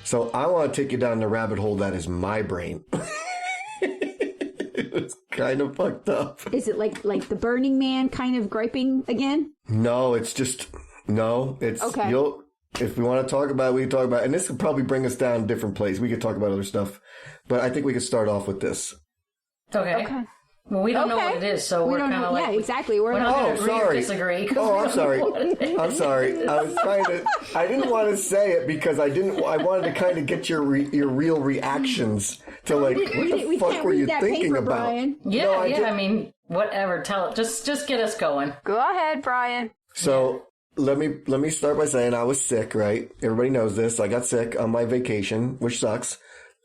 So I want to take you down the rabbit hole that is my brain. It's kind of fucked up. Is it like the Burning Man kind of griping again? No, it's just, no, it's, okay. If we want to talk about it, we can talk about it. And this could probably bring us down a different place. We could talk about other stuff. But I think we could start off with this. Okay. Well, we don't know what it is, so we're kind of like... Yeah, exactly. We're not going to agree or disagree. I'm sorry. I'm sorry. I was trying to... I didn't want to say it because I wanted to kind of get your real reactions to like, what the fuck were you thinking about? Brian. Yeah, no, I mean, whatever. Tell it. Just get us going. Go ahead, Brian. So... Let me start by saying I was sick, right? Everybody knows this. I got sick on my vacation, which sucks.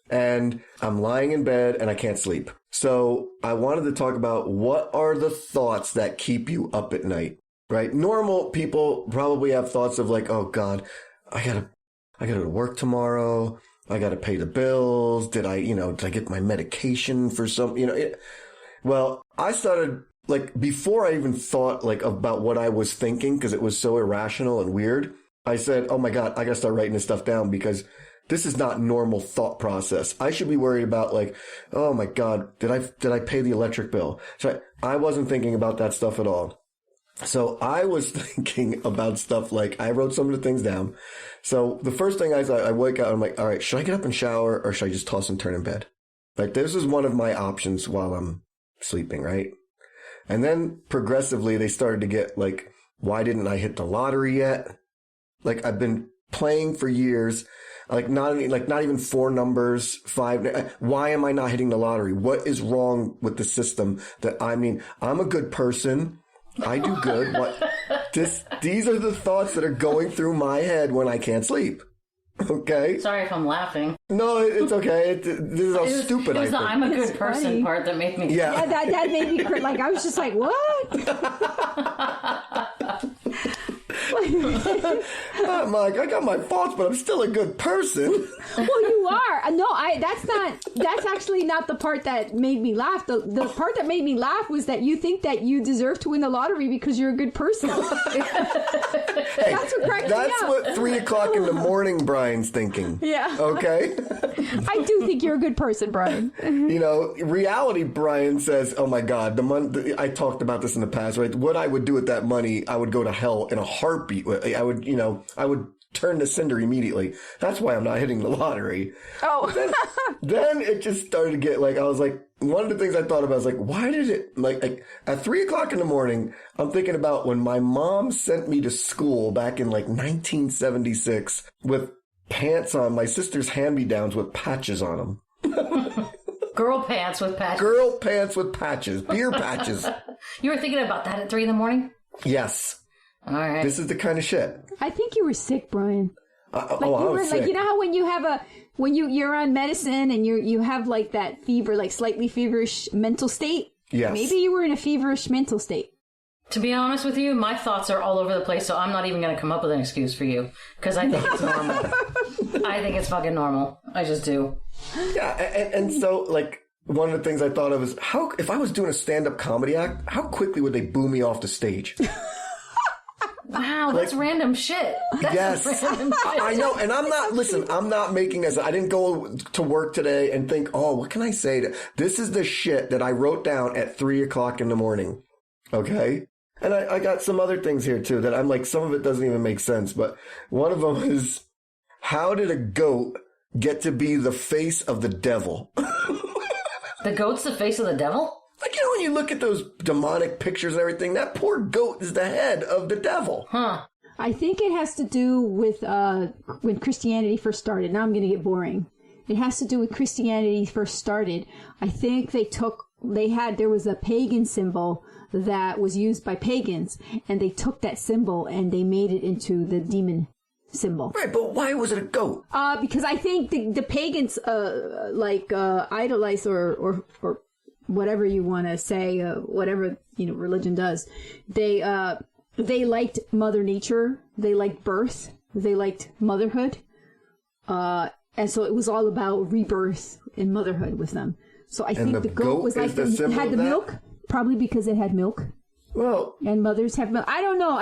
And I'm lying in bed and I can't sleep. So I wanted to talk about what are the thoughts that keep you up at night, right? Normal people probably have thoughts of like, oh God, I gotta go to work tomorrow. I gotta pay the bills. Did I get my medication for some, well, I started like before I even thought like about what I was thinking, because it was so irrational and weird. I said, oh my God, I gotta start writing this stuff down because this is not normal thought process. I should be worried about like, oh my God, did I pay the electric bill? So I wasn't thinking about that stuff at all. So I was thinking about stuff like, I wrote some of the things down. So the first thing I wake up, I'm like, all right, should I get up and shower or should I just toss and turn in bed? Like this is one of my options while I'm sleeping, right? And then progressively they started to get like, why didn't I hit the lottery yet? Like I've been playing for years, like not even 4 numbers, 5. Why am I not hitting the lottery? What is wrong with the system I'm a good person. I do good. These are the thoughts that are going through my head when I can't sleep. Okay. Sorry if I'm laughing. No, it's okay. This is how stupid I think. It was the I'm a good person part that made me... Yeah, that made me... Like, I was just like, what? I'm like, I got my faults, but I'm still a good person. Well, you are. No, that's actually not the part that made me laugh. The part that made me laugh was that you think that you deserve to win the lottery because you're a good person. That's what cracked me up. That's what 3 o'clock in the morning Brian's thinking. Yeah. Okay? I do think you're a good person, Brian. Reality Brian says, oh my God, I talked about this in the past, right? What I would do with that money, I would go to hell in a heartbeat. I would turn to cinder immediately. That's why I'm not hitting the lottery. Oh. Then it just started to get like, I was like, one of the things I thought about was like, why did it, like at 3 o'clock in the morning, I'm thinking about when my mom sent me to school back in like 1976 with pants on, my sister's hand-me-downs with patches on them. Girl pants with patches. Girl pants with patches. Beer patches. You were thinking about that at 3 a.m? Yes. All right. This is the kind of shit. I think you were sick, Brian. I was sick. Like, you know how when you have you're on medicine and you have like that fever, like slightly feverish mental state? Yes. Maybe you were in a feverish mental state. To be honest with you, my thoughts are all over the place, so I'm not even going to come up with an excuse for you. Because I think it's normal. I think it's fucking normal. I just do. Yeah, and so, like, one of the things I thought of is, if I was doing a stand-up comedy act, how quickly would they boo me off the stage? Wow, that's random shit. That's random shit. I know, and I'm not making I didn't go to work today and think, oh, what can I say? This is the shit that I wrote down at 3 o'clock in the morning. Okay? And I got some other things here too that I'm like, some of it doesn't even make sense, but one of them is, how did a goat get to be the face of the devil? The goat's the face of the devil? Like, when you look at those demonic pictures and everything, that poor goat is the head of the devil. Huh. I think it has to do with when Christianity first started. Now I'm going to get boring. It has to do with Christianity first started. I think there was a pagan symbol that was used by pagans, and they took that symbol and they made it into the demon symbol. Right, but why was it a goat? Because I think the pagans idolize or whatever you want to say, whatever religion does. They liked Mother Nature. They liked birth. They liked motherhood. And so it was all about rebirth and motherhood with them. So I think the goat was like it had the milk, probably because it had milk. Well, and mothers have milk. I don't know.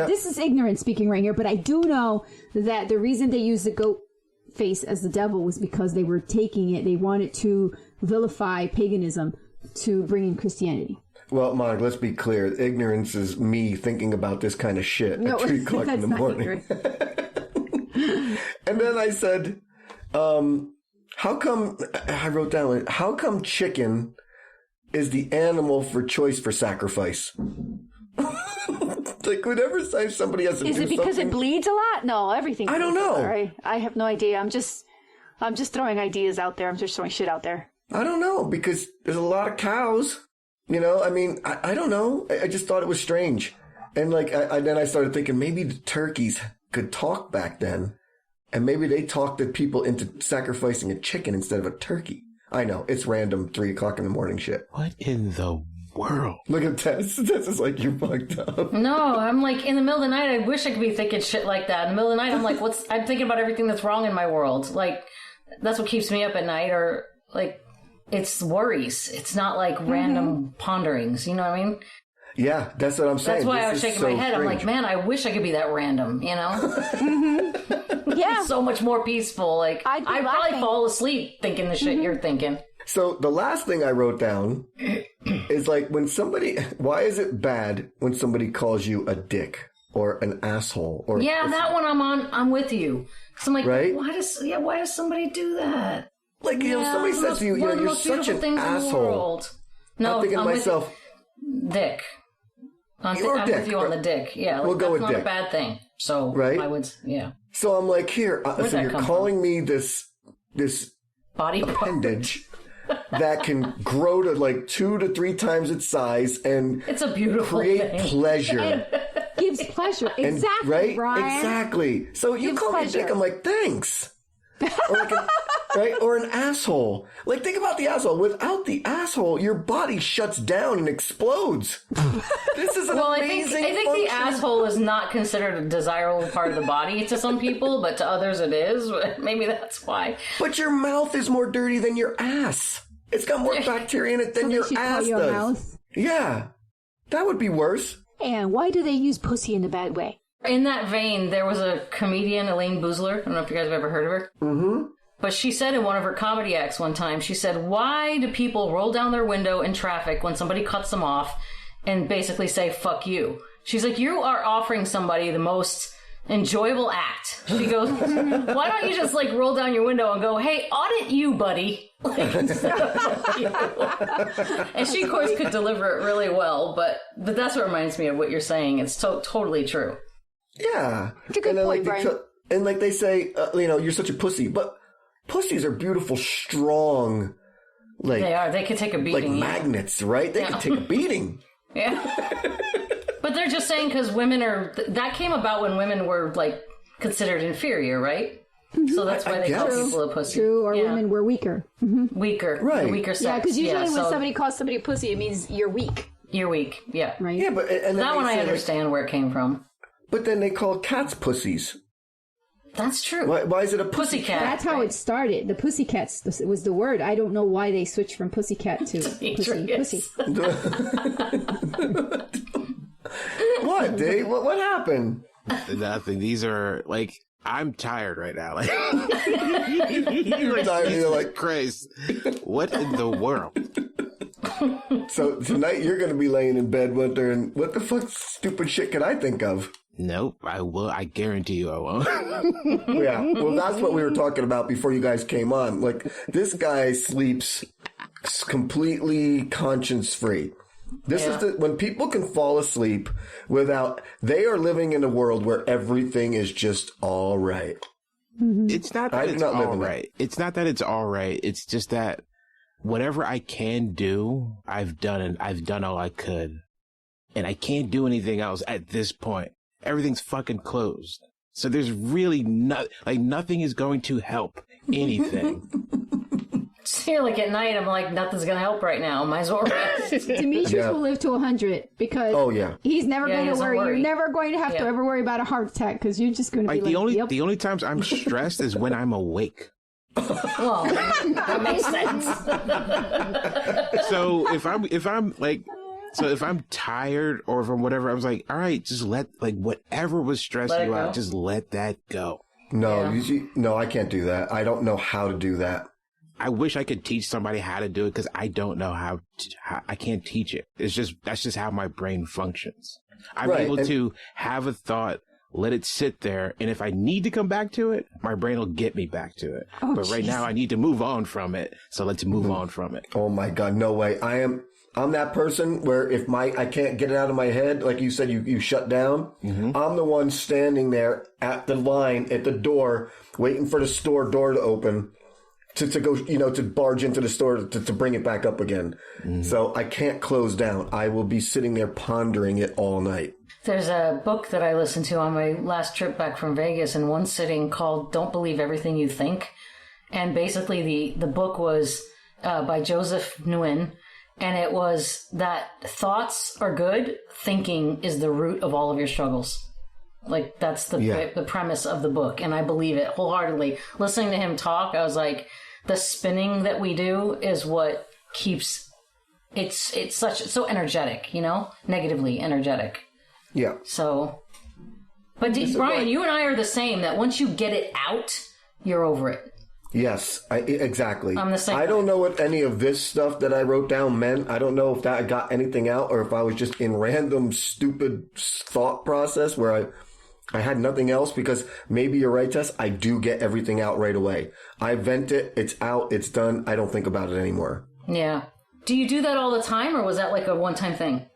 This is ignorant speaking right here, but I do know that the reason they use the goat face as the devil was because they were taking it. They wanted to vilify paganism to bring in Christianity. Well, Monica, let's be clear. Ignorance is me thinking about this kind of shit at 3 o'clock in the morning. And then I said, how come chicken is the animal for choice for sacrifice? Like, whenever somebody has to Is it because it bleeds a lot? No, everything. I don't know. Right? I have no idea. I'm just throwing ideas out there. I'm just throwing shit out there. I don't know, because there's a lot of cows. You know, I mean, I don't know. I just thought it was strange. And like, then I started thinking maybe the turkeys could talk back then. And maybe they talked the people into sacrificing a chicken instead of a turkey. I know, it's random 3 o'clock in the morning shit. What in the world? Look at Tess. Tess is like, you're fucked up. No, I'm like, in the middle of the night, I wish I could be thinking shit like that. In the middle of the night, I'm like, I'm thinking about everything that's wrong in my world. Like, that's what keeps me up at night, or like, it's worries. It's not like random ponderings. You know what I mean? Yeah, that's what I'm saying. That's why I was shaking my head. Strange. I'm like, man, I wish I could be that random, you know? Yeah. So much more peaceful. Like, I'd probably fall asleep thinking the shit you're thinking. So the last thing I wrote down is like, why is it bad when somebody calls you a dick or an asshole? Or yeah, that one I'm with you. So I'm like, right? why does somebody do that? Like, you know, somebody says to you, you're such an asshole. No, I'm thinking to myself, dick. I'm dick. with you on the dick. Yeah, like, we'll go with that's not dick. a bad thing. So right? I would, yeah. So I'm like, here, so you're calling me this body appendage that can grow to like 2 to 3 times its size and it's a beautiful create thing. pleasure. Gives pleasure. Exactly, right? Brian. Exactly. So you Gives call me a pleasure. dick, I'm like, thanks. Or like right? Or an asshole. Like, think about the asshole. Without the asshole, your body shuts down and explodes. This is an amazing I think the asshole is not considered a desirable part of the body to some people, but to others it is. Maybe that's why. But your mouth is more dirty than your ass. It's got more bacteria in it than your ass your does. mouth. Yeah. That would be worse. And why do they use pussy in a bad way? In that vein, there was a comedian, Elaine Boozler. I don't know if you guys have ever heard of her. Mm-hmm. But she said in one of her comedy acts one time, she said, why do people roll down their window in traffic when somebody cuts them off and basically say, fuck you? She's like, you are offering somebody the most enjoyable act. She goes, why don't you just like roll down your window and go, hey, audit you, buddy. Like, instead of fuck you. And she, of course, could deliver it really well, but that's what reminds me of what you're saying. It's totally true. Yeah. It's a good then, point, Brian. And like they say, you're such a pussy, but pussies are beautiful, strong, like They are. They could take a beating. like magnets, right? They can take a beating. Yeah. But they're just saying because women are... That came about when women were, like, considered inferior, right? So that's why they call guess. people a pussy. True, or Yeah. women were weaker. Weaker. Right. Weaker sex. Yeah, because usually when so somebody calls somebody a pussy, it means you're weak. You're weak. Yeah. Right? Yeah, but and then That they one I say, like, understand where it came from. but then they call cats pussies. That's true. Why is it a pussy? Pussycat. That's how it started. The pussycats was the word. I don't know why they switched from pussycat to pussy. What, Dave? What happened? Nothing. These are like, I'm tired right now. Like, You're tired. You're like, Christ, what in the world? so tonight you're going to be laying in bed wondering, what the fuck stupid shit can I think of? Nope, I will. I guarantee you I won't. Yeah, well, that's what we were talking about before you guys came on. Like, this guy sleeps completely conscience free. This is when people can fall asleep they are living in a world where everything is just all right. It's not that it's all in that. right. It's not that it's all right. It's just that whatever I can do, I've done, and I've done all I could. And I can't do anything else at this point. Everything's fucking closed. So there's really nothing is going to help anything. See, like at night, I'm like, nothing's going to help right now. Might as well rest. Demetrius Yeah. will live to 100 because he's never Yeah, going he to doesn't worry. You're worry. never going to have to ever worry about a heart attack because you're just going to be Like like, the only times I'm stressed is when I'm awake. Well, that makes sense. So if I'm tired or from whatever, I was like, all right, just let whatever was stressing Let it you go. out, just let that go. No, Yeah. you see, no, I can't do that. I don't know how to do that. I wish I could teach somebody how to do it because I don't know how I can't teach it. That's just how my brain functions. I'm Right, able and- to have a thought, let it sit there, and if I need to come back to it, my brain will get me back to it. But right now I need to move on from it. So let's move on from it. Oh my God, no way. I'm that person where if I can't get it out of my head, like you said, you shut down. I'm the one standing there at the line at the door, waiting for the store door to open to go, to barge into the store to bring it back up again. So I can't close down. I will be sitting there pondering it all night. There's a book that I listened to on my last trip back from Vegas in one sitting called Don't Believe Everything You Think. And basically the book was by Joseph Nguyen. And it was that thoughts are good, thinking is the root of all of your struggles. Like, that's the premise of the book. And I believe it wholeheartedly. Listening to him talk, I was like, the spinning that we do is what keeps it's so energetic, negatively energetic. Yeah. So, but Brian, you and I are the same, that once you get it out, you're over it. Yes, exactly. I'm the same. I don't know what any of this stuff that I wrote down meant. I don't know if that got anything out or if I was just in random stupid thought process where I had nothing else, because maybe you're right, Tess. I do get everything out right away. I vent it. It's out. It's done. I don't think about it anymore. Yeah. Do you do that all the time, or was that like a one-time thing?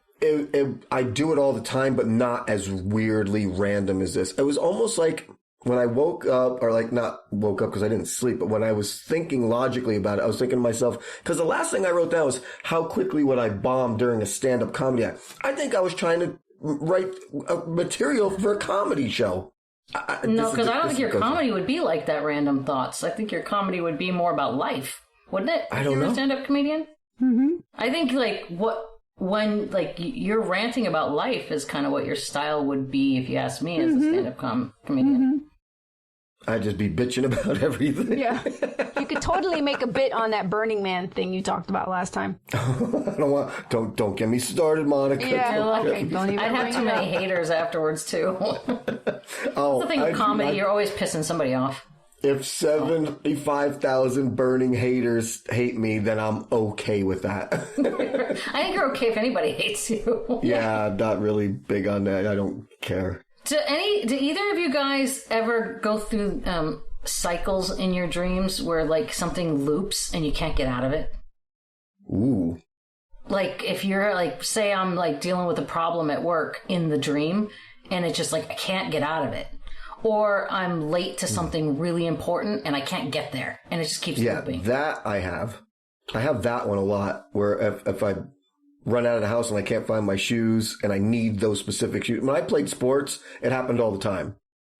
I do it all the time, but not as weirdly random as this. It was almost like when I woke up, or like not woke up because I didn't sleep, but when I was thinking logically about it, I was thinking to myself, because the last thing I wrote down was how quickly would I bomb during a stand-up comedy act. I think I was trying to write material for a comedy show. No, because I don't think your comedy would be like that, random thoughts. I think your comedy would be more about life, wouldn't it? I don't know. You're a stand-up comedian? Mm-hmm. I think when you're ranting about life is kind of what your style would be, if you ask me, as a stand-up comedian. I'd just be bitching about everything. Yeah. You could totally make a bit on that Burning Man thing you talked about last time. Don't get me started, Monica. Yeah. Don't even I'd have bring too it many up. haters afterwards, too. Oh, The thing with comedy, you're always pissing somebody off. If 75,000 burning haters hate me, then I'm okay with that. I think you're okay if anybody hates you. Yeah, I'm not really big on that. I don't care. Do either of you guys ever go through cycles in your dreams where like something loops and you can't get out of it? Ooh. Like if you're like, say I'm like dealing with a problem at work in the dream and it's just like I can't get out of it. Or I'm late to something really important and I can't get there and it just keeps looping. Yeah, that I have. I have that one a lot where if I run out of the house and I can't find my shoes and I need those specific shoes. When I played sports, it happened all the time.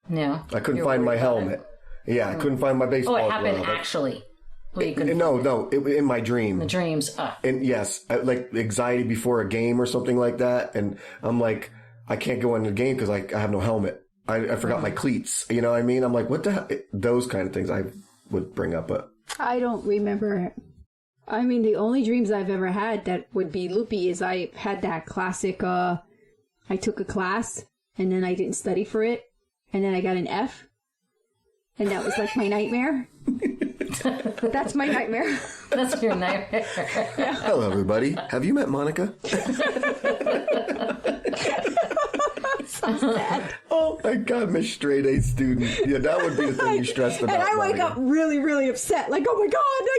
Yeah. I couldn't find my helmet. Yeah, I couldn't find my baseball Oh, it happened glove. actually. Well, you couldn't No, in my dream. the dreams. And yes, like anxiety before a game or something like that. And I'm like, I can't go into the game because I have no helmet. I forgot my cleats. You know what I mean? I'm like, what the hell? Those kind of things I would bring up. But I don't remember. I mean, the only dreams I've ever had that would be loopy is I had that classic, I took a class and then I didn't study for it and then I got an F. And that was like my nightmare. That's my nightmare. That's your nightmare. hello, everybody. Have you met Monica? So sad. Oh my God, Miss Straight A student. Yeah, that would be the thing you stressed about. And I wake Monica. up really, really upset. Like, oh my God, I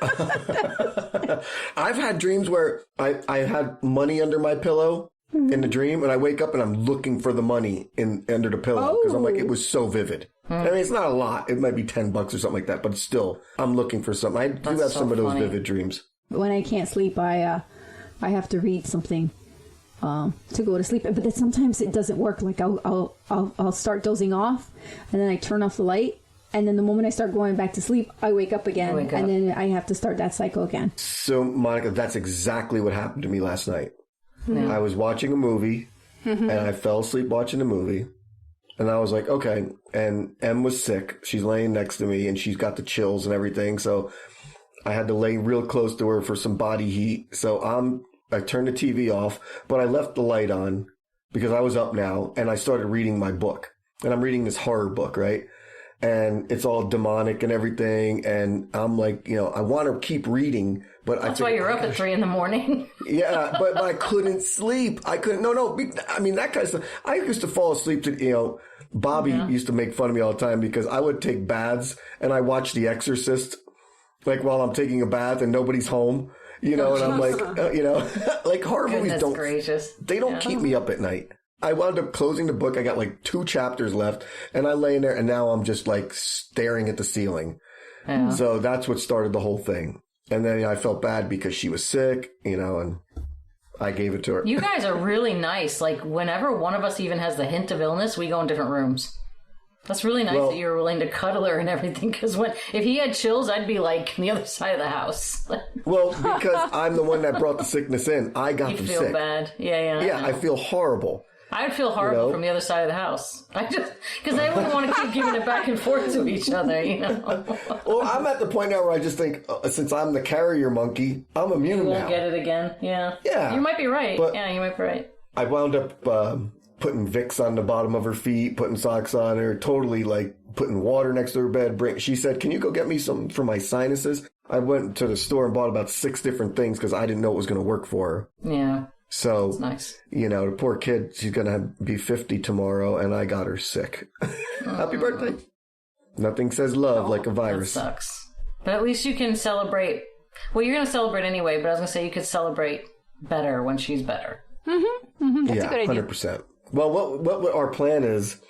got an F. I've had dreams where I had money under my pillow in the dream, and I wake up and I'm looking for the money under the pillow because I'm like, it was so vivid. I mean, it's not a lot. It might be $10 or something like that, but still, I'm looking for something. I do have so some of those funny. vivid dreams. When I can't sleep, I have to read something to go to sleep. But then sometimes it doesn't work. Like I'll start dozing off, and then I turn off the light, and then the moment I start going back to sleep, I wake up again, and then I have to start that cycle again. So, Monica, that's exactly what happened to me last night. I was watching a movie, and I fell asleep watching the movie. And I was like, okay. And Em was sick. She's laying next to me, and she's got the chills and everything. So I had to lay real close to her for some body heat. So I turned the TV off, but I left the light on because I was up now, and I started reading my book. and I'm reading this horror book, right? And it's all demonic and everything. And I'm like, I want to keep reading, but that's why you're up at 3 a.m. Yeah, but I couldn't sleep. I couldn't. No. I mean, that kind of stuff. I used to fall asleep to, Bobby used to make fun of me all the time because I would take baths and I watch The Exorcist, like while I'm taking a bath and nobody's home, and I'm like, like horror movies don't keep me up at night. I wound up closing the book. I got like 2 chapters left and I lay in there and now I'm just like staring at the ceiling. Yeah. So that's what started the whole thing. And then I felt bad because she was sick, and I gave it to her. You guys are really nice. Like whenever one of us even has the hint of illness, we go in different rooms. That's really nice that you were willing to cuddle her and everything. Because if he had chills, I'd be like on the other side of the house. Well, because I'm the one that brought the sickness in. I got them sick. You feel bad. Yeah. Yeah, I feel horrible. I would feel horrible from the other side of the house. Because I wouldn't want to keep giving it back and forth to each other, Well, I'm at the point now where I just think, since I'm the carrier monkey, I'm immune now. You won't get it again. Yeah. Yeah. You might be right. But you might be right. I wound up putting Vicks on the bottom of her feet, putting socks on her, totally like putting water next to her bed. She said, "Can you go get me some for my sinuses?" I went to the store and bought about 6 different things because I didn't know it was going to work for her. Yeah. So, that's nice. The poor kid, she's going to be 50 tomorrow, and I got her sick. Happy birthday. Nothing says love like a virus. That sucks. But at least you can celebrate. Well, you're going to celebrate anyway, but I was going to say you could celebrate better when she's better. Mm-hmm. Mm-hmm. That's a good idea. 100%. Well, what our plan is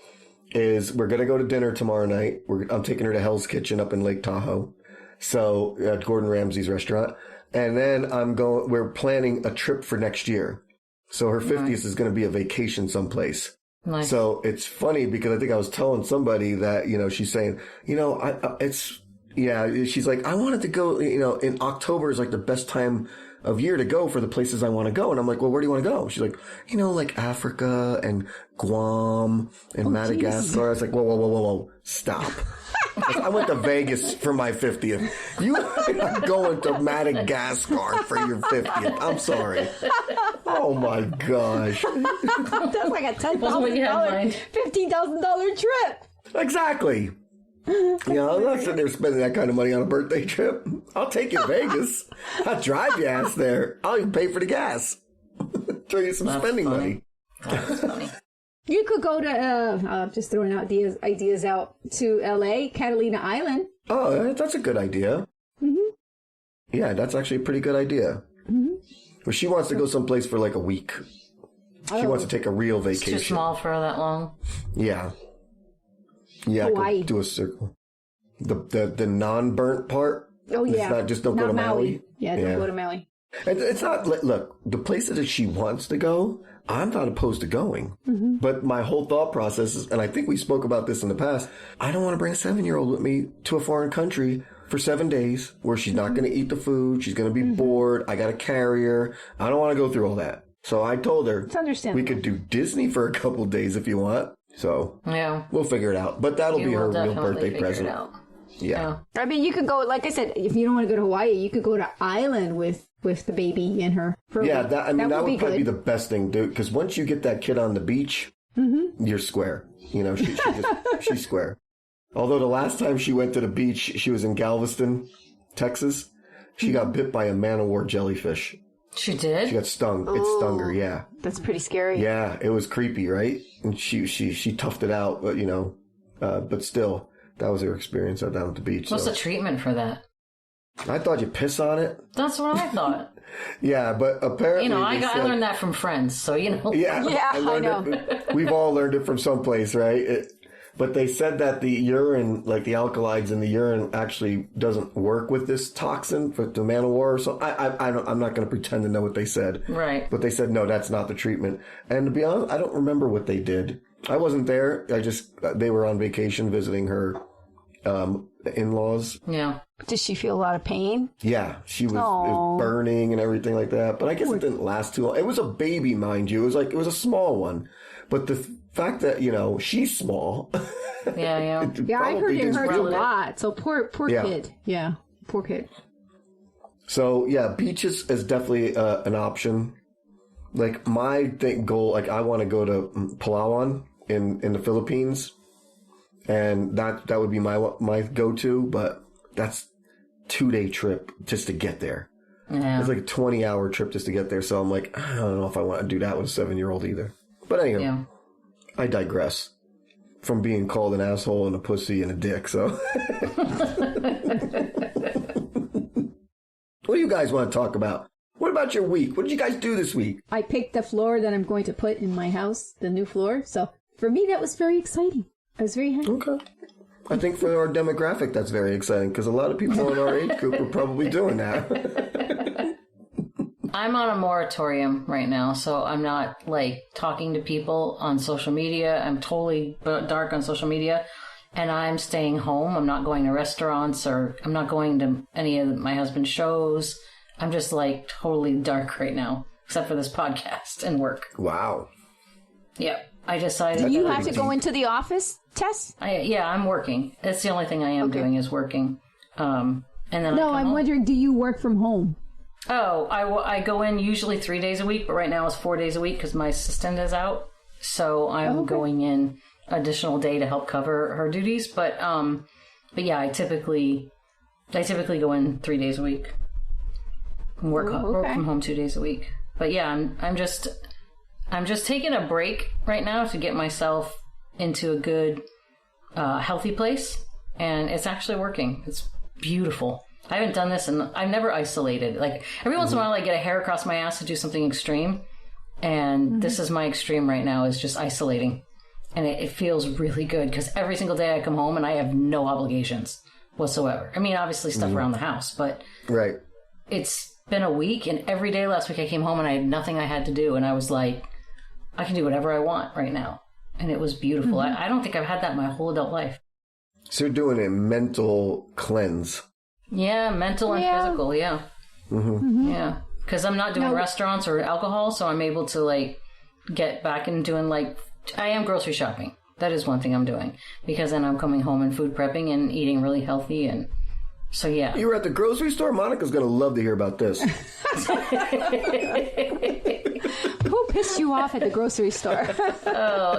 we're going to go to dinner tomorrow night. I'm taking her to Hell's Kitchen up in Lake Tahoe. So, at Gordon Ramsay's restaurant. And then we're planning a trip for next year. So her 50th is going to be a vacation someplace. Nice. So it's funny because I think I was telling somebody that, she's saying, she's like, I wanted to go, in October is like the best time of year to go for the places I want to go. And I'm like, well, where do you want to go? She's like, like Africa and Guam and Madagascar. Geez. I was like, whoa, stop. I went to Vegas for my 50th. You are not going to Madagascar for your 50th. I'm sorry. Oh my gosh. That's like a $10,000, $15,000 trip. Exactly. I'm not sitting there spending that kind of money on a birthday trip. I'll take you to Vegas. I'll drive your ass there. I'll even pay for the gas. Throw you some spending money. That's funny. You could go to, just throwing ideas out to LA, Catalina Island. Oh, that's a good idea. Mm-hmm. Yeah, that's actually a pretty good idea. Mm-hmm. Well, she wants to go someplace for like a week. She wants to take a real vacation. It's too small for that long. Yeah. Yeah, Hawaii. Do a circle. The non-burnt part. Oh, yeah. It's not just don't go to Maui. Yeah, don't go to Maui. It's not, look, the places that she wants to go, I'm not opposed to going. Mm-hmm. But my whole thought process is, and I think we spoke about this in the past, I don't want to bring a 7-year-old with me to a foreign country for 7 days where she's not going to eat the food. She's going to be bored. I got to carry her. I don't want to go through all that. So I told her, it's understandable. We could do Disney for a couple days if you want. So yeah, we'll figure it out. But that'll be her real birthday present. Yeah. I mean, you could go, like I said, if you don't want to go to Hawaii, you could go to Island with the baby and her. That would probably be the best thing, dude. Because once you get that kid on the beach, you're square. She's square. Although the last time she went to the beach, she was in Galveston, Texas. She got bit by a man-o-war jellyfish. She did? She got stung. It stung her, yeah. That's pretty scary. Yeah, it was creepy, right? And she toughed it out, but, but still, that was her experience down at the beach. What's the treatment for that? I thought you piss on it. That's what I thought. Yeah, but apparently... I learned that from friends, so, Yeah, I know. We've all learned it from someplace, right? But they said that the urine, like the alkalides in the urine, actually doesn't work with this toxin for the man-o-war or something. I'm not going to pretend to know what they said. Right. But they said, no, that's not the treatment. And to be honest, I don't remember what they did. I wasn't there. They were on vacation visiting her in-laws. Yeah. Did she feel a lot of pain? Yeah, it was burning and everything like that. But I guess it didn't last too long. It was a baby, mind you. It was a small one. But the fact that, she's small. Yeah. Yeah, I heard it hurts a lot. So poor kid. Yeah, poor kid. So, yeah, beaches is definitely an option. Like, my goal, I want to go to Palawan in the Philippines. And that would be my go-to, but that's 2-day trip just to get there. Yeah. It's like a 20-hour trip just to get there. So I'm like, I don't know if I want to do that with a 7-year-old either. But anyway, Yeah. I digress from being called an asshole and a pussy and a dick. So what do you guys want to talk about? What about your week? What did you guys do this week? I picked the floor that I'm going to put in my house, the new floor. So for me, that was very exciting. I was very happy. Okay. I think for our demographic, that's very exciting because a lot of people in our age group are probably doing that. I'm on a moratorium right now, so I'm not like talking to people on social media. I'm totally dark on social media, and I'm staying home. I'm not going to restaurants, or I'm not going to any of my husband's shows. I'm just like totally dark right now, except for this podcast and work. Wow. Yep. I decided. Do you have pretty to go deep. into the office, Tess? Yeah, I'm working. That's the only thing I am doing is working. And then No, I come I'm home. wondering, do you work from home? Oh, I go in usually 3 days a week, but right now it's 4 days a week because my assistant is out. So I'm going in additional day to help cover her duties. But yeah, I typically go in 3 days a week. And work from home 2 days a week. But yeah, I'm just taking a break right now to get myself into a good, healthy place, and it's actually working. It's beautiful. I haven't done this, and I've never isolated. Like every once in a while, I get a hair across my ass to do something extreme, and this is my extreme right now. Is just isolating, and it feels really good because every single day I come home and I have no obligations whatsoever. I mean, obviously stuff around the house, but Right. it's been a week, and every day last week I came home and I had nothing I had to do, and I was like, I can do whatever I want right now. And it was beautiful. I don't think I've had that my whole adult life. So you're doing a mental cleanse. Yeah, mental and physical, yeah. Yeah. Because I'm not doing restaurants or alcohol, so I'm able to, like, get back and doing, like, I am grocery shopping. That is one thing I'm doing. Because then I'm coming home and food prepping and eating really healthy, and so, yeah. You were at the grocery store? Monica's going to love to hear about this. Who pissed you off at the grocery store?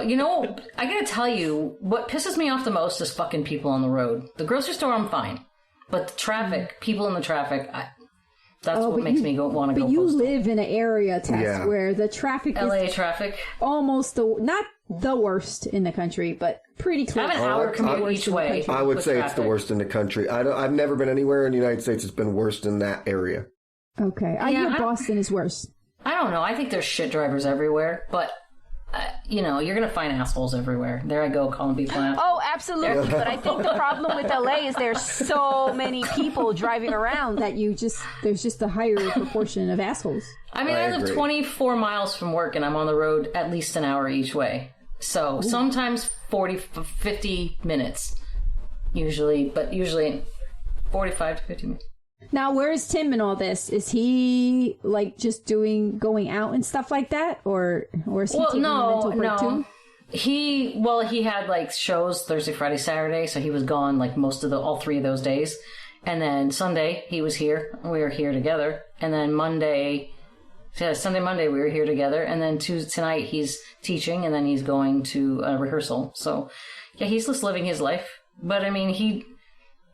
You know, I gotta tell you, what pisses me off the most is fucking people on the road. The grocery store, I'm fine. But the traffic, people in the traffic, that's what makes me want to go But you postal. live in an area, Tess, Yeah. where the traffic LA is traffic. almost not the worst in the country, but pretty I close. have an hour commute worst each in the way. country. I would with say it's the traffic. worst in the country. I've never been anywhere in the United States that's been worse than that area. Okay. I Yeah, hear I- Boston is worse. I don't know. I think there's shit drivers everywhere, but, you know, you're going to find assholes everywhere. There I go, calling people out. Oh, absolutely. But I think the problem with LA is there's so many people driving around that There's just a higher proportion of assholes. I mean, I live agree. 24 miles from work, and I'm on the road at least an hour each way. So sometimes 40, 50 minutes, usually 45 to 50 minutes. Now, where is Tim in all this? Is he like just going out and stuff like that, or is he taking a mental break too? He had like shows Thursday, Friday, Saturday, so he was gone like all 3 of those days. And then Sunday he was here. We were here together. And then Sunday, Monday we were here together. And then tonight he's teaching, and then he's going to a rehearsal. So yeah, he's just living his life. But I mean, he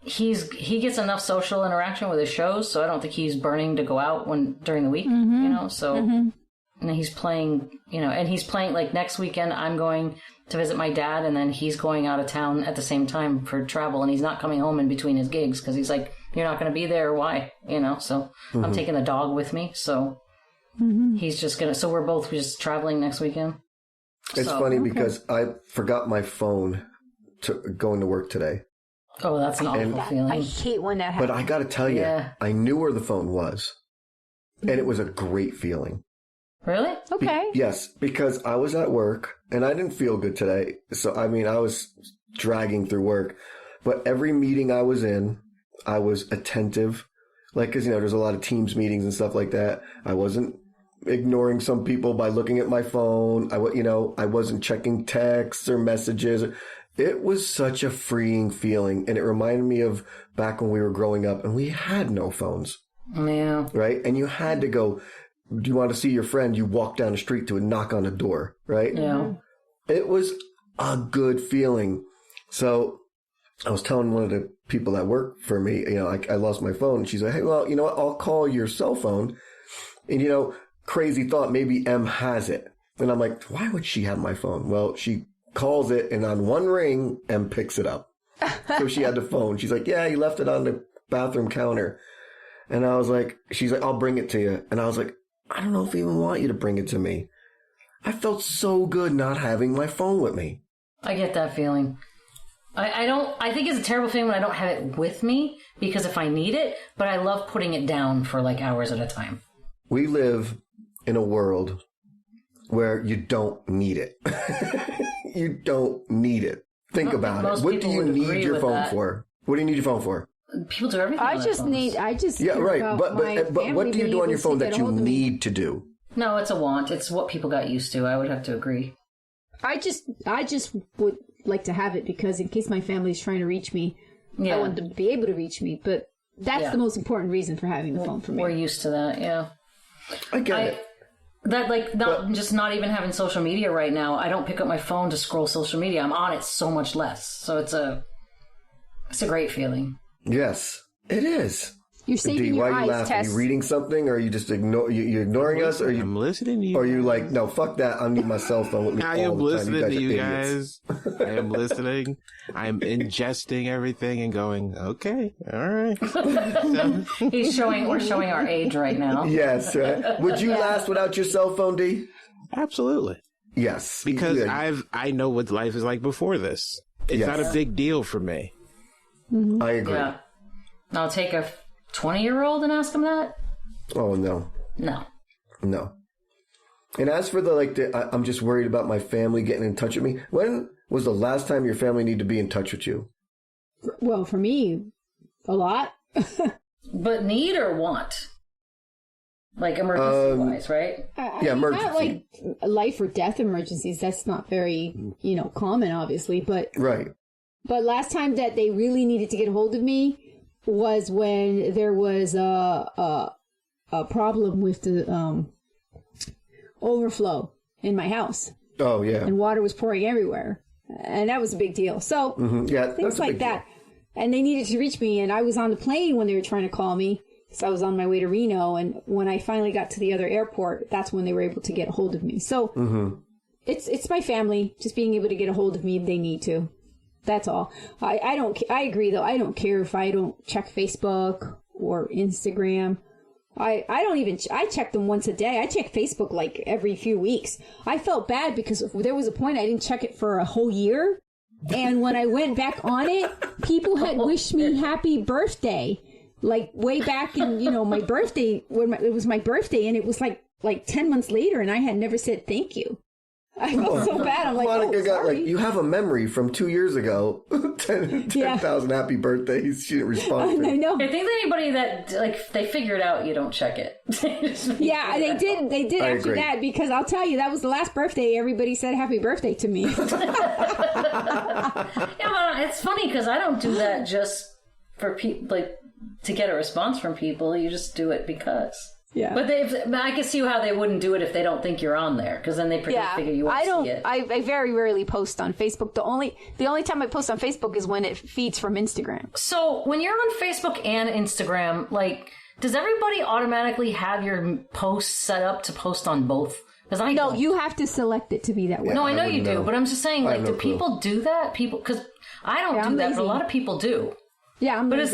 gets enough social interaction with his shows, so I don't think he's burning to go out during the week, you know, so, and then he's playing, you know, and he's playing, like, next weekend I'm going to visit my dad, and then he's going out of town at the same time for travel, and he's not coming home in between his gigs, because he's like, you're not going to be there, why, you know, so I'm taking the dog with me, so he's just so we're both just traveling next weekend. It's funny because I forgot my phone going to work today. Oh, that's an awful feeling. I hate when that happens. But I got to tell you, Yeah. I knew where the phone was. And it was a great feeling. Really? Okay. Yes, because I was at work and I didn't feel good today. So, I mean, I was dragging through work. But every meeting I was in, I was attentive. Like, because, you know, there's a lot of Teams meetings and stuff like that. I wasn't ignoring some people by looking at my phone. I wasn't checking texts or messages. It was such a freeing feeling. And it reminded me of back when we were growing up and we had no phones. Yeah. Right? And you had to go, do you want to see your friend? You walk down the street to a knock on a door, right? Yeah. It was a good feeling. So I was telling one of the people that work for me, I lost my phone. And she's like, hey, well, you know what? I'll call your cell phone. And, crazy thought, maybe M has it. And I'm like, why would she have my phone? Well, she calls it, and on one ring, M picks it up. So she had the phone. She's like, yeah, you left it on the bathroom counter. And I was like, she's like, I'll bring it to you. And I was like, I don't know if I even want you to bring it to me. I felt so good not having my phone with me. I get that feeling. I think it's a terrible feeling when I don't have it with me, because if I need it, but I love putting it down for like hours at a time. We live in a world where you don't need it. You don't need it. Think about it. What do you need your phone for? What do you need your phone for? People do everything. Yeah, right. But what do you do on your phone that you need to do? No, it's a want. It's what people got used to. I would have to agree. I just would like to have it because in case my family's trying to reach me, I want them to be able to reach me. But that's the most important reason for having the phone for me. We're used to that, yeah. I get it. That not even having social media right now. I don't pick up my phone to scroll social media. I'm on it so much less. So it's a great feeling. Yes, it is. You're saving your eyes, why are you laughing? Tess. Are you reading something, or are you just you're ignoring us? Or I'm listening to you. Or are you like, no, fuck that. I need my cell phone with me I all am the time. listening to you idiots. guys. I am listening. I am ingesting everything and going, okay, all right. We're showing our age right now. Yes, right. Would you last without your cell phone, D? Absolutely. Yes. Because I know what life is like before this. It's not a big deal for me. Mm-hmm. I agree. Yeah. I'll take a 20-year-old and ask him that? Oh, no. No. No. And as for I'm just worried about my family getting in touch with me. When was the last time your family needed to be in touch with you? Well, for me, a lot. But need or want? Like emergency-wise, right? Yeah, emergency. Not like life or death emergencies. That's not very, common, obviously. But right. But last time that they really needed to get a hold of me was when there was a problem with the overflow in my house. Oh, yeah. And water was pouring everywhere. And that was a big deal. So things like that. Deal. And they needed to reach me. And I was on the plane when they were trying to call me. So I was on my way to Reno. And when I finally got to the other airport, that's when they were able to get a hold of me. So it's my family just being able to get a hold of me if they need to. That's all. I agree though. I don't care if I don't check Facebook or Instagram. I check them once a day. I check Facebook like every few weeks. I felt bad because there was a point I didn't check it for a whole year. And when I went back on it, people had wished me happy birthday. Like way back in, my birthday, it was my birthday and it was like 10 months later and I had never said thank you. I felt so bad. I'm like, Monica got sorry. you have a memory from 2 years ago. 10,000 happy birthdays. She didn't respond. I know. I think that anybody that they figured out you don't check it. Yeah, they did. They did after that because I'll tell you that was the last birthday everybody said happy birthday to me. Yeah, but it's funny because I don't do that just for people to get a response from people. You just do it because. Yeah, but I can see how they wouldn't do it if they don't think you're on there, because then they figure you won't see it. I very rarely post on Facebook. The only time I post on Facebook is when it feeds from Instagram. So when you're on Facebook and Instagram, does everybody automatically have your posts set up to post on both? Because I don't. You have to select it to be that way. Yeah, no, I know you do, but I'm just saying, do people do that? Because I don't do that, but a lot of people do. Yeah, but it's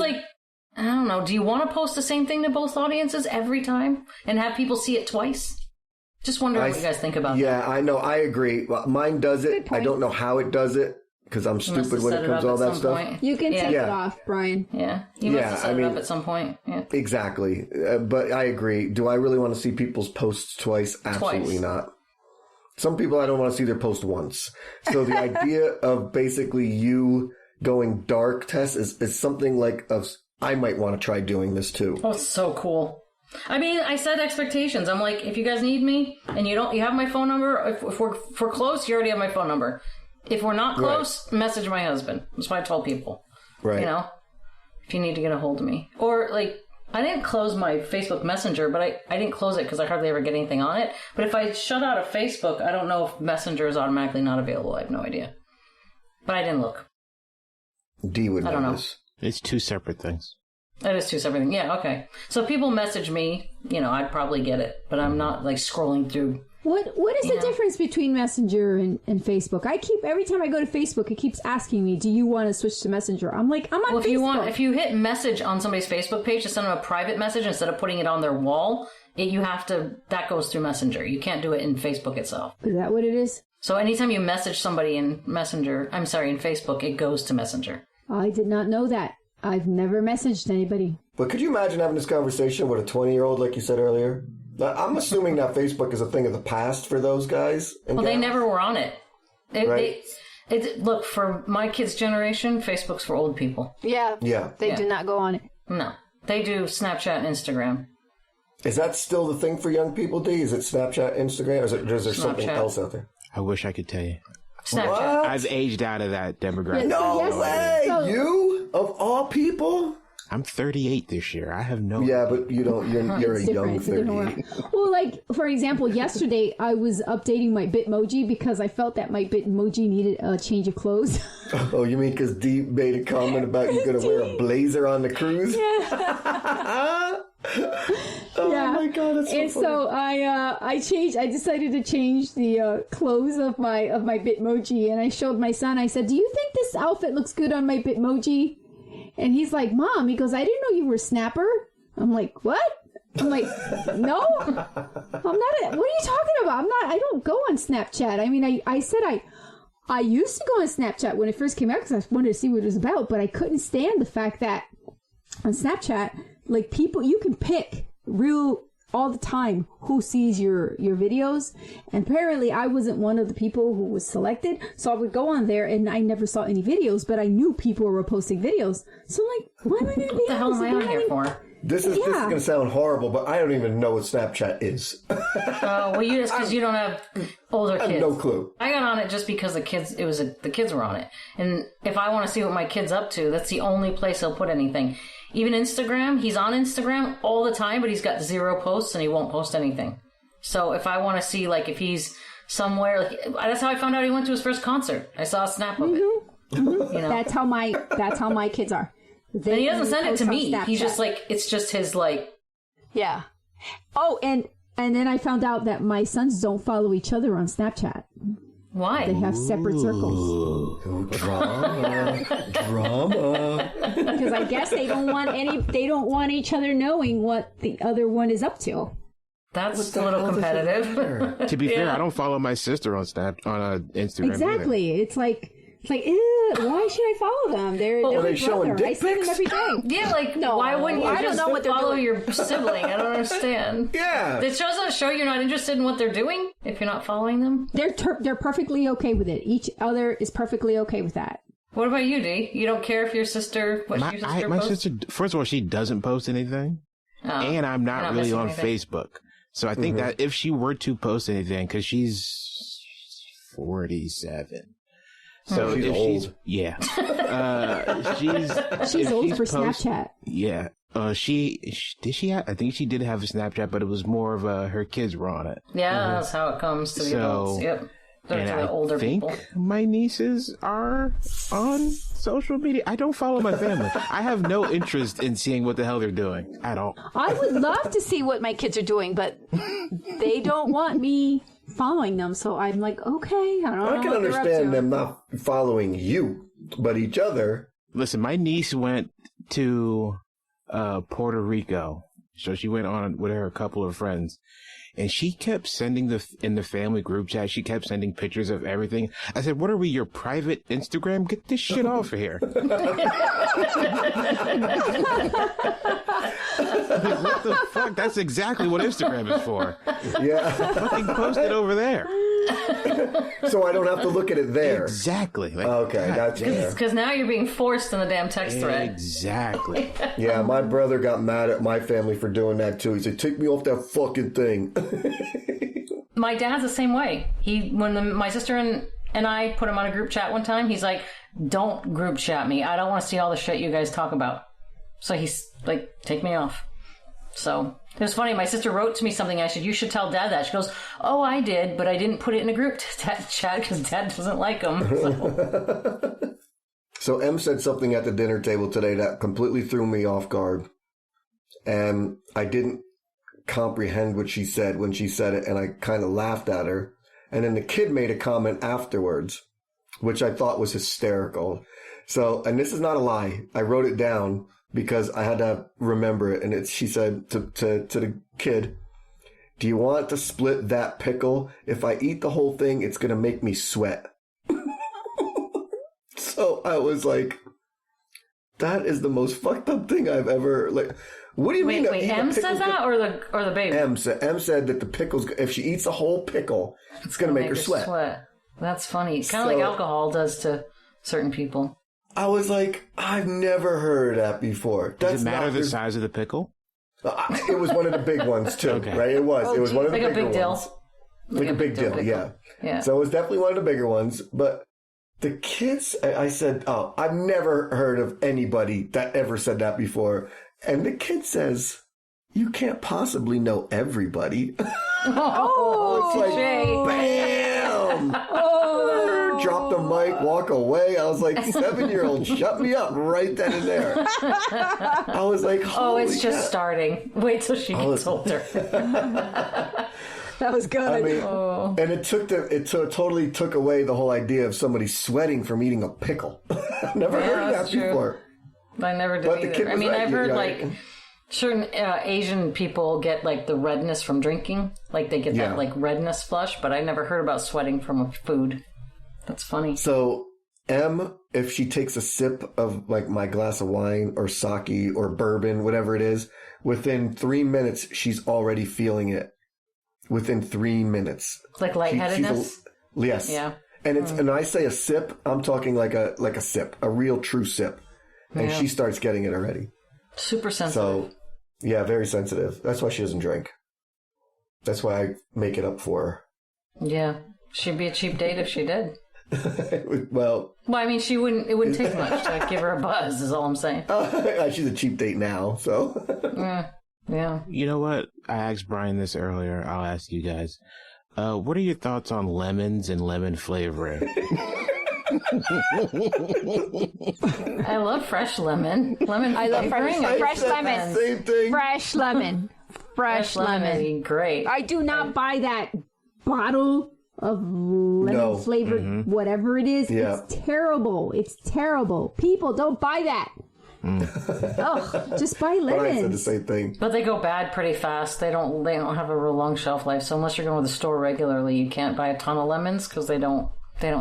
I don't know. Do you want to post the same thing to both audiences every time and have people see it twice? Just wondering what you guys think about that. Yeah, I know. I agree. Well, mine does it. I don't know how it does it because I'm stupid when it comes to all that stuff. Point. You can take it off, Brian. Yeah. You must have set it up at some point. Yeah. Exactly. But I agree. Do I really want to see people's posts twice? Absolutely not. Some people I don't want to see their post once. So the idea of basically you going dark, Tess, is something I might want to try doing this too. Oh, it's so cool. I mean, I set expectations. I'm like, if you guys need me and you have my phone number, if we're close, you already have my phone number. If we're not close, message my husband. That's what I told people. Right. If you need to get a hold of me. Or I didn't close my Facebook Messenger, but I didn't close it because I hardly ever get anything on it. But if I shut out of Facebook, I don't know if Messenger is automatically not available. I have no idea. But I didn't look. D would I don't know. this. It's two separate things. That is two separate things. Yeah, okay. So if people message me, I'd probably get it, but I'm not like scrolling through. What is the difference between Messenger and Facebook? Every time I go to Facebook, it keeps asking me, "Do you want to switch to Messenger?" I'm like, I'm on Facebook. If you hit message on somebody's Facebook page to send them a private message instead of putting it on their wall, that goes through Messenger. You can't do it in Facebook itself. Is that what it is? So anytime you message somebody in Facebook, it goes to Messenger. I did not know that. I've never messaged anybody. But could you imagine having this conversation with a 20-year-old, like you said earlier? I'm assuming that Facebook is a thing of the past for those guys. Well, they never were on it. Look, for my kids' generation, Facebook's for old people. Yeah. They do not go on it. No. They do Snapchat and Instagram. Is that still the thing for young people, D? Is it Snapchat, Instagram, or is there something else out there? I wish I could tell you. Snapchat. What? I've aged out of that demographic. No way! You? Of all people? I'm 38 this year. I have no... Yeah, but you don't. You're a young 38. Well, like, for example, yesterday I was updating my Bitmoji because I felt that my Bitmoji needed a change of clothes. Oh, you mean because Dee made a comment about you going to wear a blazer on the cruise? Yeah. Oh my God, that's so and funny. so I decided to change the clothes of my Bitmoji, and I showed my son. I said, "Do you think this outfit looks good on my Bitmoji?" And he's like, "Mom," he goes, "I didn't know you were a snapper." I'm like, "What?" I'm like, "No, I'm not. What are you talking about? I don't go on Snapchat. I mean, I said I used to go on Snapchat when it first came out because I wanted to see what it was about, but I couldn't stand the fact that on Snapchat, like, people, you can pick all the time who sees your videos, and apparently I wasn't one of the people who was selected, so I would go on there and I never saw any videos, but I knew people were posting videos, so I'm like, why am I going to be What the hell am I on here for? This is going to sound horrible, but I don't even know what Snapchat is. Oh, well, it's because you don't have older kids. I have no clue. I got on it just because the kids were on it, and if I want to see what my kid's up to, that's the only place he'll put anything. Even Instagram, he's on Instagram all the time, but he's got 0 posts and he won't post anything. So if I want to see, like, if he's somewhere, like, that's how I found out he went to his first concert. I saw a snap of it. Mm-hmm. That's how my kids are. And he doesn't send it to me. He's just like, it's just his, like... Yeah. Oh, and then I found out that my sons don't follow each other on Snapchat. Why? They have separate circles. Ooh, drama. Because I guess they don't want each other knowing what the other one is up to. That's a little competitive. To be fair, I don't follow my sister on Instagram. Exactly. Either. It's like, ew, why should I follow them? They're are they my showing brother. I dick see them pics? every day. Yeah, like, No, why wouldn't you I don't just know what they're follow doing. your sibling? I don't understand. Yeah. It doesn't show you're not interested in what they're doing if you're not following them. They're perfectly okay with it. Each other is perfectly okay with that. What about you, Dee? You don't care if your sister, My posts? sister, first of all, she doesn't post anything, and I'm not really on Facebook. So I think that if she were to post anything, because she's 47. So she's if old. She's old for Snapchat. Yeah. I think she did have a Snapchat, but it was more of her kids were on it. Yeah, that's how it comes to the adults. Yep. They're And to the older I think people. my nieces are on social media. I don't follow my family. I have no interest in seeing what the hell they're doing at all. I would love to see what my kids are doing, but they don't want me following them. So I'm like, okay, I don't know. I can understand them not following you, but each other. Listen, my niece went to Puerto Rico. So she went on with her couple of friends. And she kept sending in the family group chat, she kept sending pictures of everything. I said, what are we, your private Instagram? Get this shit off of here. What the fuck? That's exactly what Instagram is for. Yeah. Fucking post it over there. So I don't have to look at it there. Exactly. Like, Okay, that's fair. Because now you're being forced in the damn text thread. Exactly. Yeah, my brother got mad at my family for doing that too. He said, take me off that fucking thing. My dad's the same way. My sister and I put him on a group chat one time, he's like, don't group chat me. I don't want to see all the shit you guys talk about. So he's like, take me off. So it was funny. My sister wrote to me something. I said, you should tell Dad that. She goes, oh, I did, but I didn't put it in a group chat because Dad doesn't like them. So M said something at the dinner table today that completely threw me off guard. And I didn't comprehend what she said when she said it, and I kind of laughed at her. And then the kid made a comment afterwards, which I thought was hysterical. So, and this is not a lie. I wrote it down because I had to remember it. And she said to the kid, "Do you want to split that pickle? If I eat the whole thing, it's going to make me sweat." So I was like, that is the most fucked up thing I've ever, like, what do you mean? Wait, M says that or the baby? M said that the pickles, if she eats a whole pickle, it's going to make her sweat. That's funny. Kind of like alcohol does to certain people. I was like, I've never heard that before. Does it matter the size of the pickle? It was one of the big ones too, right? It was one of the bigger ones. Like a big deal, yeah. So it was definitely one of the bigger ones. But the kids, I said, oh, I've never heard of anybody that ever said that before. And the kid says, you can't possibly know everybody. Oh, it's like, bam! Drop the mic, walk away. I was like, 7-year-old, shut me up right then and there. I was like, holy it's just starting. Wait till she gets older. That was good. I mean, and it totally took away the whole idea of somebody sweating from eating a pickle. I've never heard of that before. I never did either. I mean, I've heard like certain Asian people get like the redness from drinking. Like they get that like redness flush, but I never heard about sweating from food. That's funny. So M, if she takes a sip of like my glass of wine or sake or bourbon, whatever it is, within 3 minutes, she's already feeling it. Within 3 minutes. Like lightheadedness? Yes. Yeah. And and I say a sip, I'm talking like a sip, a real true sip. And she starts getting it already. Super sensitive. So, yeah, very sensitive. That's why she doesn't drink. That's why I make it up for her. Yeah. She'd be a cheap date if she did. Well, I mean, it wouldn't take much to give her a buzz, is all I'm saying. She's a cheap date now, so. Yeah. You know what? I asked Brian this earlier. I'll ask you guys. What are your thoughts on lemons and lemon flavoring? I love fresh lemon. I love fresh lemon. Same thing. Fresh lemon. Fresh lemon. Great. I do not buy that bottle of lemon flavored whatever it is. Yeah. It's terrible. It's terrible. People, don't buy that. Ugh, just buy lemons. But I said the same thing. But they go bad pretty fast. They don't have a real long shelf life. So unless you're going to the store regularly, you can't buy a ton of lemons because they don't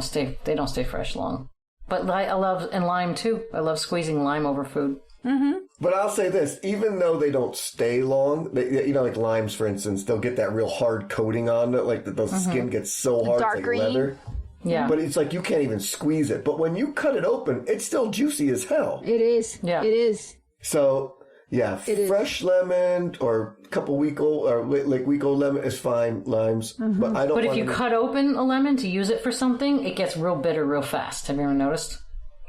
stay fresh long. But I love, and lime too. I love squeezing lime over food. Mm-hmm. But I'll say this, even though they don't stay long, like limes, for instance, they'll get that real hard coating on it, like the skin gets so hard, dark it's like green. leather. Yeah. But it's like you can't even squeeze it. But when you cut it open, it's still juicy as hell. It is. Yeah. It is. So, yeah, fresh lemon or a couple week-old or like week-old lemon is fine, limes. Mm-hmm. But I don't. But if you cut open a lemon to use it for something, it gets real bitter real fast. Have you ever noticed?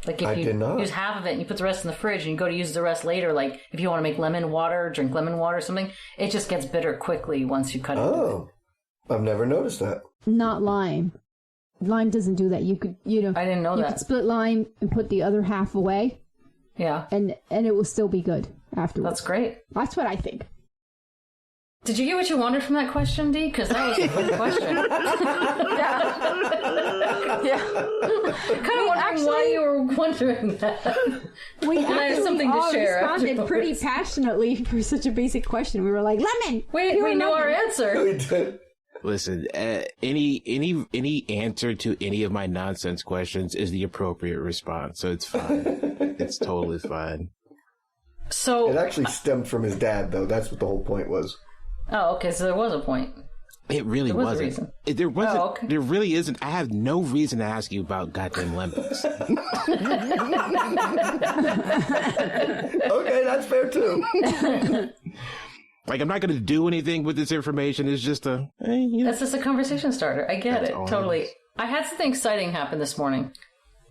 Like if you use half of it and you put the rest in the fridge and you go to use the rest later, like if you want to make lemon water, drink lemon water or something, it just gets bitter quickly once you cut it. Oh, I've never noticed that. Not lime. Lime doesn't do that. You could, I didn't know you that. could split lime and put the other half away. Yeah. And it will still be good afterwards. That's great. That's what I think. Did you get what you wanted from that question, Dee? Because that was a good question. Yeah. Kind of wondering why you were wondering that. We have something to all share responded afterwards. pretty passionately for such a basic question. We were like, lemon! We know our answer. We did. Listen, any answer to any of my nonsense questions is the appropriate response, so it's fine. It's totally fine. So It actually stemmed from his dad, though. That's what the whole point was. Oh, okay. So there was a point. It really There was a wasn't. reason. There wasn't. Oh, okay. There really isn't. I have no reason to ask you about goddamn lemons. Okay, that's fair too. Like, I'm not going to do anything with this information. It's just That's just a conversation starter. I get That's it. all it Totally. is. I had something exciting happen this morning.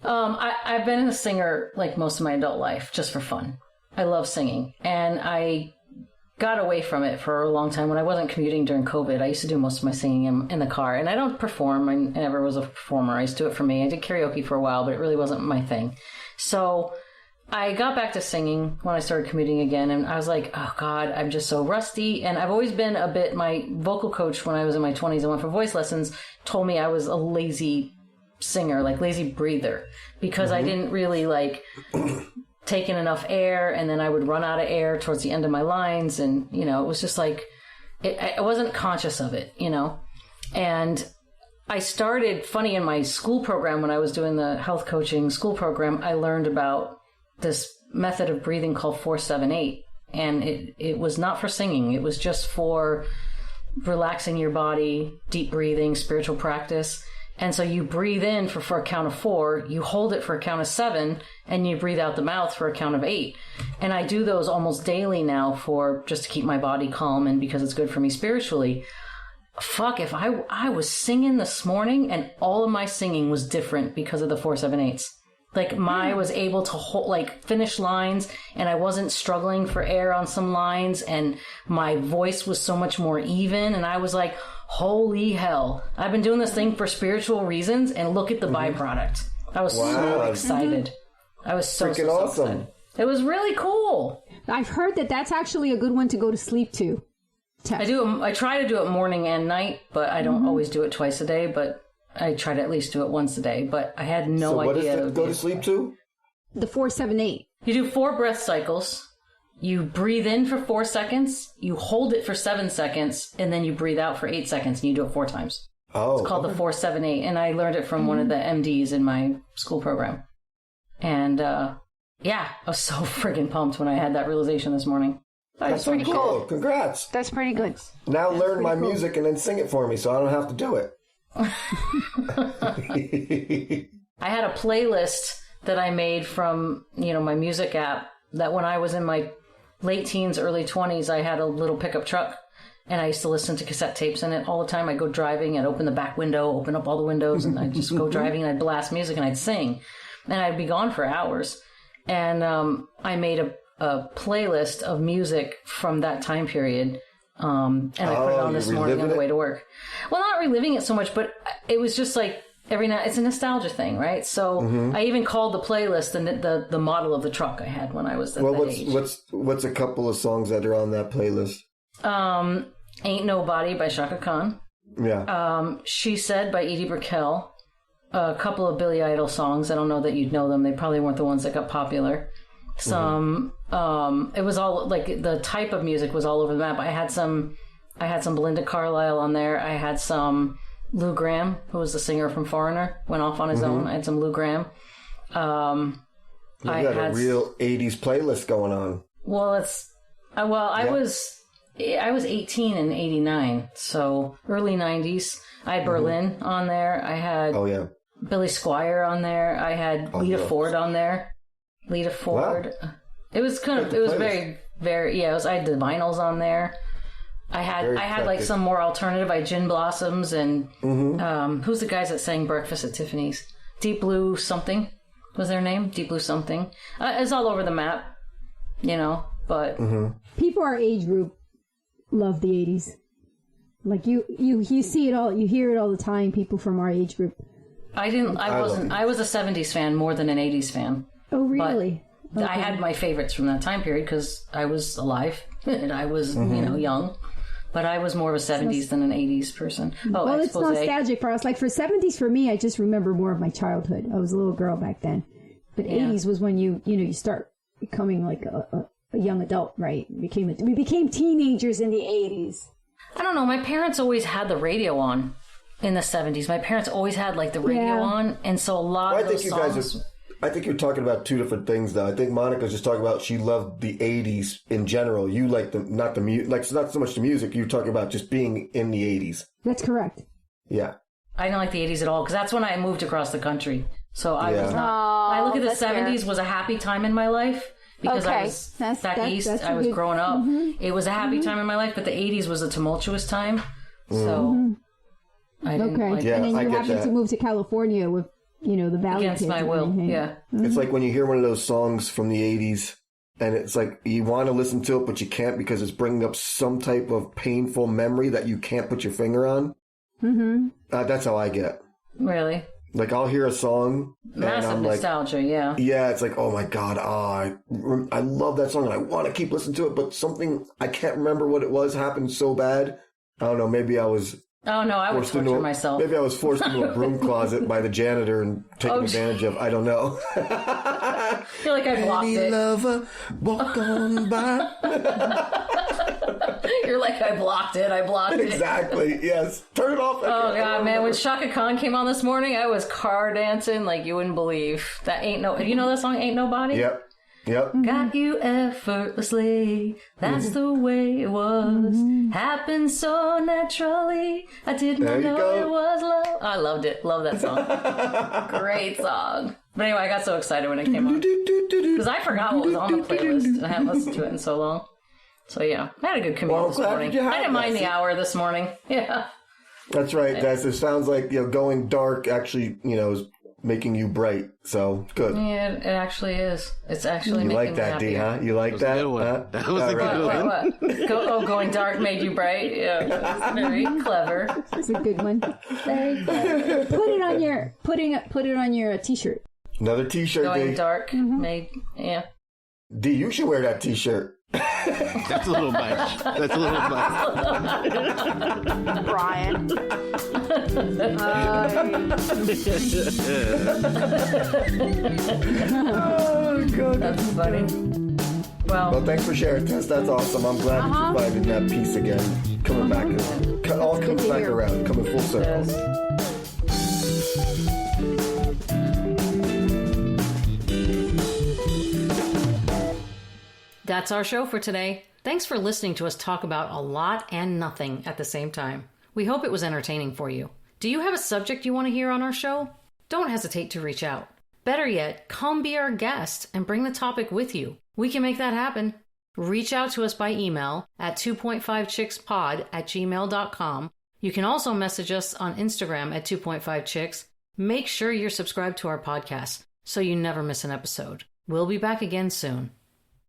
I've been a singer like most of my adult life, just for fun. I love singing. And I got away from it for a long time. When I wasn't commuting during COVID, I used to do most of my singing in the car. And I don't perform. I never was a performer. I used to do it for me. I did karaoke for a while, but it really wasn't my thing. So I got back to singing when I started commuting again. And I was like, oh, God, I'm just so rusty. And I've always been my vocal coach when I was in my 20s and went for voice lessons told me I was a lazy singer, like lazy breather, because I didn't really take in enough air, and then I would run out of air towards the end of my lines, and it was just like I wasn't conscious of it, and I started funny in my school program when I was doing the health coaching school program. I learned about this method of breathing called 4-7-8, and it was not for singing. It was just for relaxing your body, deep breathing, spiritual practice. And so you breathe in for a count of 4, you hold it for a count of 7, and you breathe out the mouth for a count of 8. And I do those almost daily now just to keep my body calm and because it's good for me spiritually. Fuck, if I was singing this morning and all of my singing was different because of the 4-7-8s. I was able to finish lines, and I wasn't struggling for air on some lines, and my voice was so much more even, and I was like, holy hell, I've been doing this thing for spiritual reasons, and look at the byproduct. I was so excited. I was so awesome. Excited. It was really cool. I've heard that that's actually a good one to go to sleep to. I try to do it morning and night, but I don't always do it twice a day, but I try to at least do it once a day, but I had no idea. So what does it go to sleep to? The 4-7-8. You do 4 breath cycles. You breathe in for 4 seconds, you hold it for 7 seconds, and then you breathe out for 8 seconds, and you do it 4 times. Oh. It's called the 4-7-8, and I learned it from one of the MDs in my school program. And, I was so friggin' pumped when I had that realization this morning. That's pretty cool. Congrats. That's pretty good. Now learn my music and then sing it for me so I don't have to do it. I had a playlist that I made from, my music app that when I was in my late teens, early 20s, I had a little pickup truck and I used to listen to cassette tapes in it all the time. I'd go driving, I'd open the back window, open up all the windows, and I'd just go driving and I'd blast music and I'd sing. And I'd be gone for hours. And I made a playlist of music from that time period. And I put it on this morning on the way to work. Well, not reliving it so much, but it was just like every night. It's a nostalgia thing, right? So I even called the playlist the model of the truck I had when I was at that age. What's a couple of songs that are on that playlist? Ain't Nobody by Shaka Khan. Yeah. She Said by Edie Brickell. A couple of Billy Idol songs. I don't know that you'd know them. They probably weren't the ones that got popular. Some it was all the type of music was all over the map. I had some Belinda Carlisle on there. I had some Lou Gramm, who was the singer from Foreigner, went off on his own. I had some Lou Gramm. You got a real 80s playlist going on. Well, I was 18 in 89, so early 90s. I had Berlin on there. I had Billy Squier on there. I had Lita Ford on there. Lita Ford. Wow. It was very, very, I had the vinyls on there. I had some more alternative. I had Gin Blossoms and who's the guys that sang Breakfast at Tiffany's? Deep Blue something was their name. Deep Blue something. It's all over the map, but people our age group love the 80s. Like you see it all, you hear it all the time. People from our age group. I was a 70s fan more than an 80s fan. Oh, really? Okay. I had my favorites from that time period because I was alive and I was, young. But I was more of a 70s than an 80s person. Well, it's nostalgic for us. Like for 70s, for me, I just remember more of my childhood. I was a little girl back then. But 80s was when you start becoming like a young adult, right? We became teenagers in the 80s. I don't know. My parents always had the radio on in the 70s. My parents always had the radio on. And so a lot of those songs... I think you're talking about two different things, though. I think Monica's just talking about she loved the 80s in general. You like not the music, it's not so much the music. You're talking about just being in the 80s. That's correct. Yeah. I didn't like the 80s at all because that's when I moved across the country. So I was not. I look at the 70s was a happy time in my life because I was back east. I was growing up. It was a happy time in my life, but the 80s was a tumultuous time. So I didn't like it. And then you happened to move to California with the Valley against kids my will. Yeah. It's like when you hear one of those songs from the 80s and it's like you want to listen to it, but you can't because it's bringing up some type of painful memory that you can't put your finger on. Mm-hmm. That's how I get. Really? Like, I'll hear a song, Massive and I'm nostalgia, like, yeah. Yeah, it's like, oh my God, I love that song and I want to keep listening to it, but something, I can't remember what it was, happened so bad. I don't know, maybe I was... Oh, no, I would torture myself. Maybe I was forced into a broom closet by the janitor and taken advantage of. I don't know. I feel like I blocked Any it. lover, walk on by. You're like, I blocked it. Exactly, yes. Turn it off. Oh, God, man. When Shaka Khan came on this morning, I was car dancing like you wouldn't believe. That ain't no... You know that song, Ain't Nobody? Yep. Got you effortlessly. That's the way it was. Happened so naturally. I didn't know it was love. I loved it. Love that song. Great song. But anyway, I got so excited when it came on. Because I forgot what was on the playlist. I hadn't listened to it in so long. So yeah, I had a good commute this morning. I didn't mind the hour this morning. Yeah. That's right, guys. It sounds like, going dark actually, is making you bright. So good. Yeah, it actually is. It's actually making me like that, happy. D, huh? You like that? That was a good one. What? Going dark made you bright? Yeah, that's very clever. It's a good one. Very clever. Put it on your t-shirt. Another t-shirt, Going D. dark made, yeah. D, you should wear that t-shirt. That's a little much. Brian. Oh, God. That's funny. Well, thanks for sharing, Tess. That's awesome. I'm glad that you're finding that peace again. Coming back. All comes back around. Coming full circle. Yes. That's our show for today. Thanks for listening to us talk about a lot and nothing at the same time. We hope it was entertaining for you. Do you have a subject you want to hear on our show? Don't hesitate to reach out. Better yet, come be our guest and bring the topic with you. We can make that happen. Reach out to us by email at 2.5chickspod@gmail.com. You can also message us on Instagram at 2.5chicks. Make sure you're subscribed to our podcast so you never miss an episode. We'll be back again soon.